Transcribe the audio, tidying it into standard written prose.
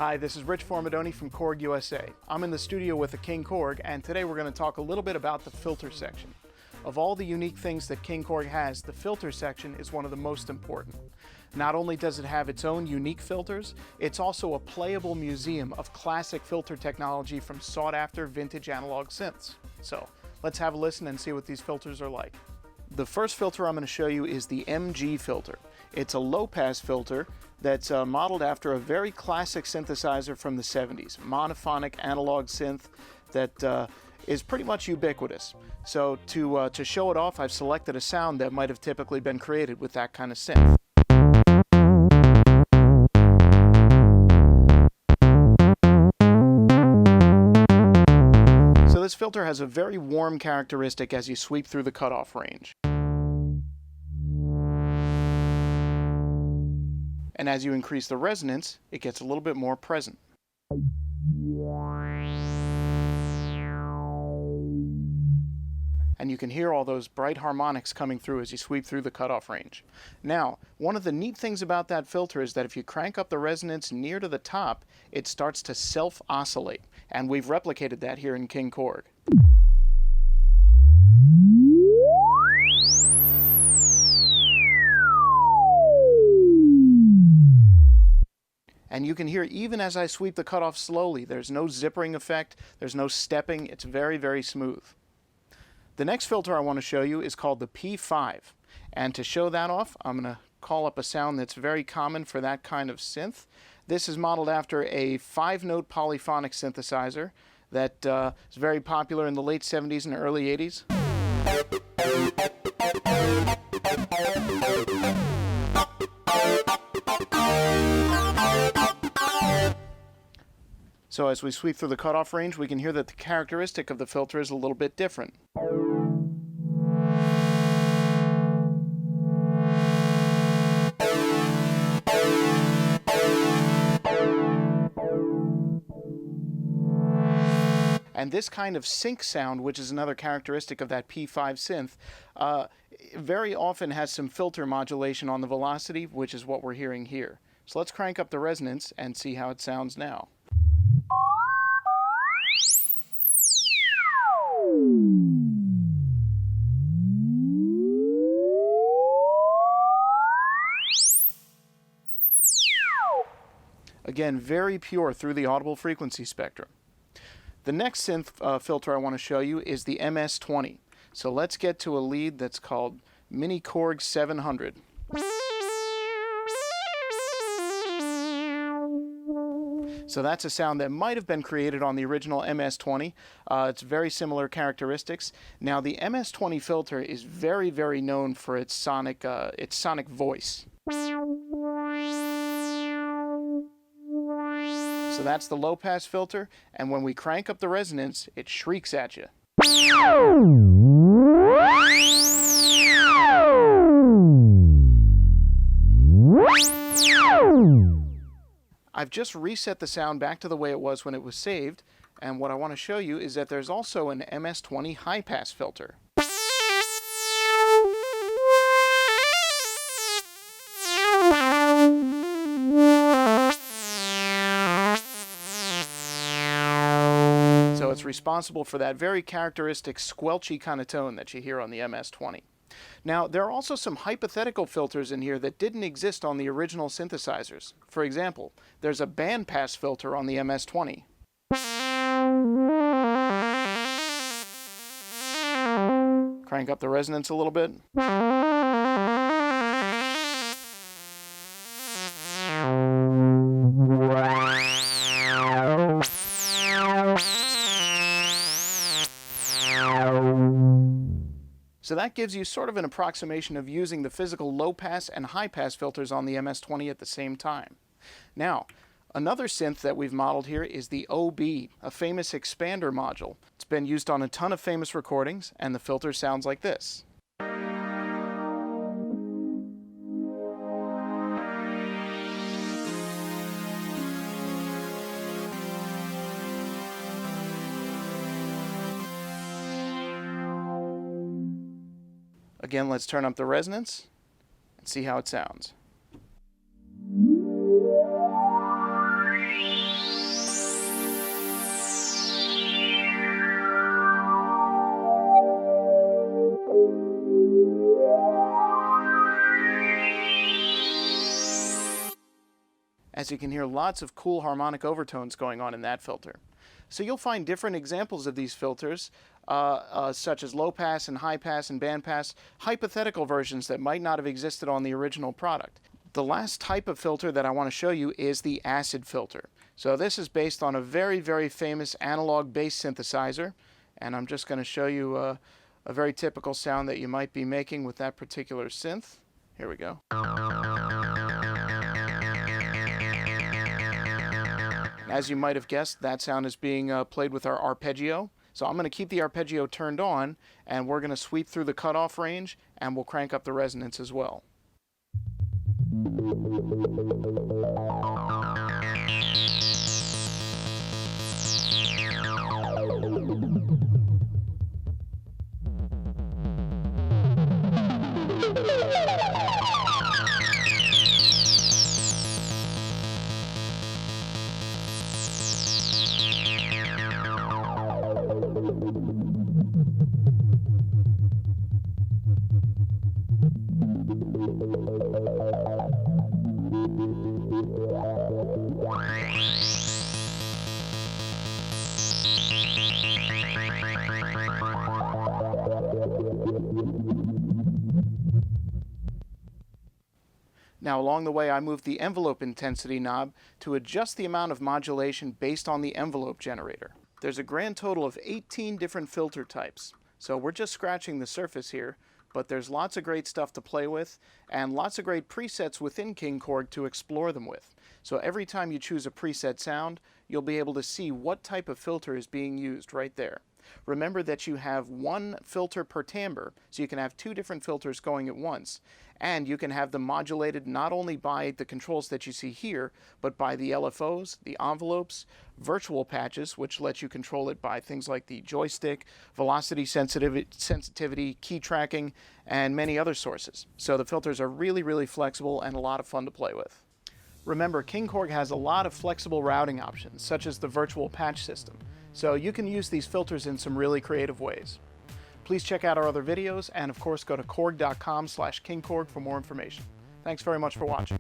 Hi, this is Rich Formidoni from Korg USA. I'm in the studio with the KingKORG, and today we're going to talk a little bit about the filter section. Of all the unique things that KingKORG has, the filter section is one of the most important. Not only does it have its own unique filters, it's also a playable museum of classic filter technology from sought-after vintage analog synths. So, let's have a listen and see what these filters are like. The first filter I'm going to show you is the MG filter. It's a low-pass filter that's modeled after a very classic synthesizer from the 70s, monophonic analog synth that is pretty much ubiquitous. So to show it off, I've selected a sound that might have typically been created with that kind of synth. So this filter has a very warm characteristic as you sweep through the cutoff range. And as you increase the resonance, it gets a little bit more present. And you can hear all those bright harmonics coming through as you sweep through the cutoff range. Now, one of the neat things about that filter is that if you crank up the resonance near to the top, it starts to self-oscillate. And we've replicated that here in KingKORG. And you can hear even as I sweep the cutoff slowly, there's no zippering effect, there's no stepping, it's very, very smooth. The next filter I want to show you is called the P5. And to show that off, I'm going to call up a sound that's very common for that kind of synth. This is modeled after a 5-note polyphonic synthesizer that is very popular in the late 70s and early 80s. So as we sweep through the cutoff range, we can hear that the characteristic of the filter is a little bit different. And this kind of sync sound, which is another characteristic of that P5 synth, very often has some filter modulation on the velocity, which is what we're hearing here. So let's crank up the resonance and see how it sounds now. Again, very pure through the audible frequency spectrum. The next synth filter I want to show you is the MS-20. So let's get to a lead that's called Mini Korg 700. So that's a sound that might have been created on the original MS-20. It's very similar characteristics. Now the MS-20 filter is very, very known for its sonic voice. So that's the low-pass filter, and when we crank up the resonance, it shrieks at you. I've just reset the sound back to the way it was when it was saved, and what I want to show you is that there's also an MS-20 high-pass filter. So it's responsible for that very characteristic squelchy kind of tone that you hear on the MS-20. Now, there are also some hypothetical filters in here that didn't exist on the original synthesizers. For example, there's a bandpass filter on the MS-20. Crank up the resonance a little bit. So that gives you sort of an approximation of using the physical low-pass and high-pass filters on the MS-20 at the same time. Now, another synth that we've modeled here is the OB, a famous expander module. It's been used on a ton of famous recordings, and the filter sounds like this. Again, let's turn up the resonance and see how it sounds. As you can hear, lots of cool harmonic overtones going on in that filter. So you'll find different examples of these filters, such as low pass and high pass and band pass, hypothetical versions that might not have existed on the original product. The last type of filter that I want to show you is the acid filter. So this is based on a very, very famous analog-based synthesizer, and I'm just going to show you a very typical sound that you might be making with that particular synth. Here we go. As you might have guessed, that sound is being played with our arpeggio. So I'm going to keep the arpeggio turned on, and we're going to sweep through the cutoff range, and we'll crank up the resonance as well. Now along the way I moved the envelope intensity knob to adjust the amount of modulation based on the envelope generator. There's a grand total of 18 different filter types, so we're just scratching the surface here, but there's lots of great stuff to play with and lots of great presets within KingKORG to explore them with. So every time you choose a preset sound, you'll be able to see what type of filter is being used right there. Remember that you have one filter per timbre, so you can have two different filters going at once. And you can have them modulated not only by the controls that you see here, but by the LFOs, the envelopes, virtual patches, which lets you control it by things like the joystick, velocity sensitivity, key tracking, and many other sources. So the filters are really, really flexible and a lot of fun to play with. Remember, KingKORG has a lot of flexible routing options, such as the virtual patch system. So you can use these filters in some really creative ways. Please check out our other videos, and of course go to korg.com/KingKORG for more information. Thanks very much for watching.